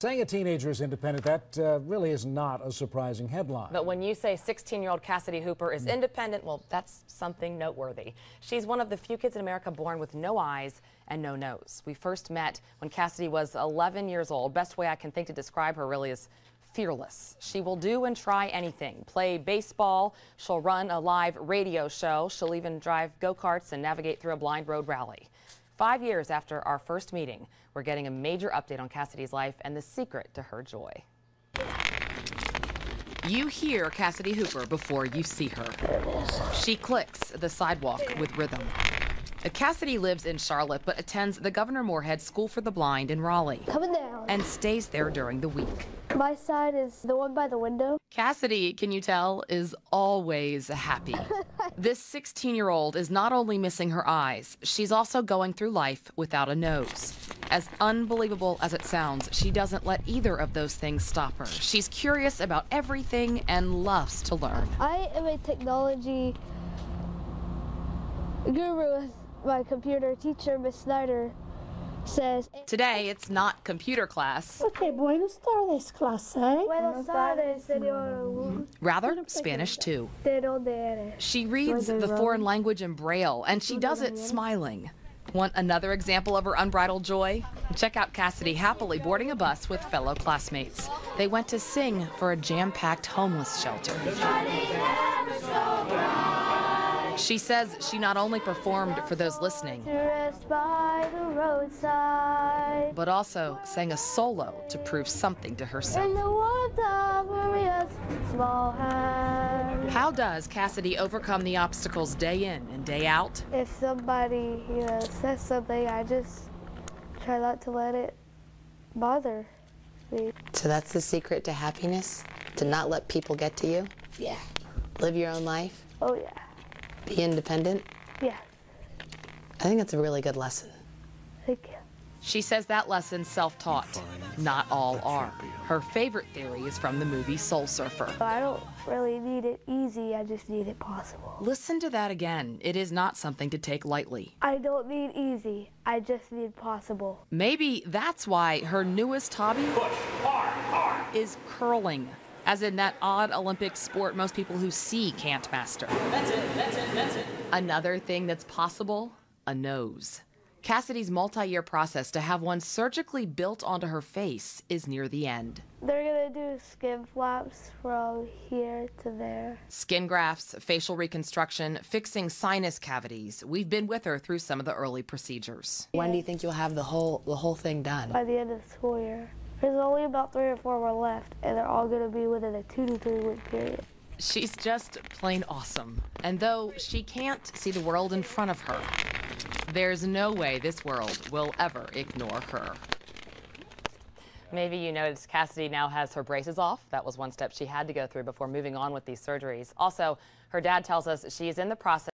Saying a teenager is independent, that really is not a surprising headline. But when you say 16-year-old Cassidy Hooper is independent, well, that's something noteworthy. She's one of the few kids in America born with no eyes and no nose. We first met when Cassidy was 11 years old. Best way I can think to describe her really is fearless. She will do and try anything. Play baseball, she'll run a live radio show, she'll even drive go-karts and navigate through a blind road rally. 5 years after our first meeting, we're getting a major update on Cassidy's life and the secret to her joy. You hear Cassidy Hooper before you see her. She clicks the sidewalk with rhythm. Cassidy lives in Charlotte but attends the Governor Moorhead School for the Blind in Raleigh. Coming down. And stays there during the week. My side is the one by the window. Cassidy, can you tell, is always happy. This 16-year-old is not only missing her eyes, she's also going through life without a nose. As unbelievable as it sounds, she doesn't let either of those things stop her. She's curious about everything and loves to learn. I am a technology guru with my computer teacher, Miss Snyder, says. Today, it's not computer class. Okay, buenos tardes, clase. Buenos tardes, señor. Rather, Spanish too. ¿De dónde eres? She reads the foreign language in Braille, and she does it smiling. Want another example of her unbridled joy? Check out Cassidy happily boarding a bus with fellow classmates. They went to sing for a jam-packed homeless shelter. She says she not only performed for those listening, By the roadside. but also sang a solo to prove something to herself. In the warmth of Maria's small hand. How does Cassidy overcome the obstacles day in and day out? If somebody, says something, I just try not to let it bother me. So that's the secret to happiness? To not let people get to you? Yeah. Live your own life? Oh, yeah. Be independent? Yeah. I think that's a really good lesson. Thank you. She says that lesson's self-taught. Not all are. Her favorite theory is from the movie Soul Surfer. I don't really need it easy, I just need it possible. Listen to that again. It is not something to take lightly. I don't need easy, I just need possible. Maybe that's why her newest hobby is curling. As in that odd Olympic sport most people who see can't master. That's it. Another thing that's possible, a nose. Cassidy's multi-year process to have one surgically built onto her face is near the end. They're gonna do skin flaps from here to there. Skin grafts, facial reconstruction, fixing sinus cavities. We've been with her through some of the early procedures. When do you think you'll have the whole thing done? By the end of the school year. There's only about 3 or 4 more left, and they're all gonna be within a 2 to 3 week period. She's just plain awesome. And though she can't see the world in front of her, there's no way this world will ever ignore her. Maybe you noticed Cassidy now has her braces off. That was one step she had to go through before moving on with these surgeries. Also, her dad tells us she is in the process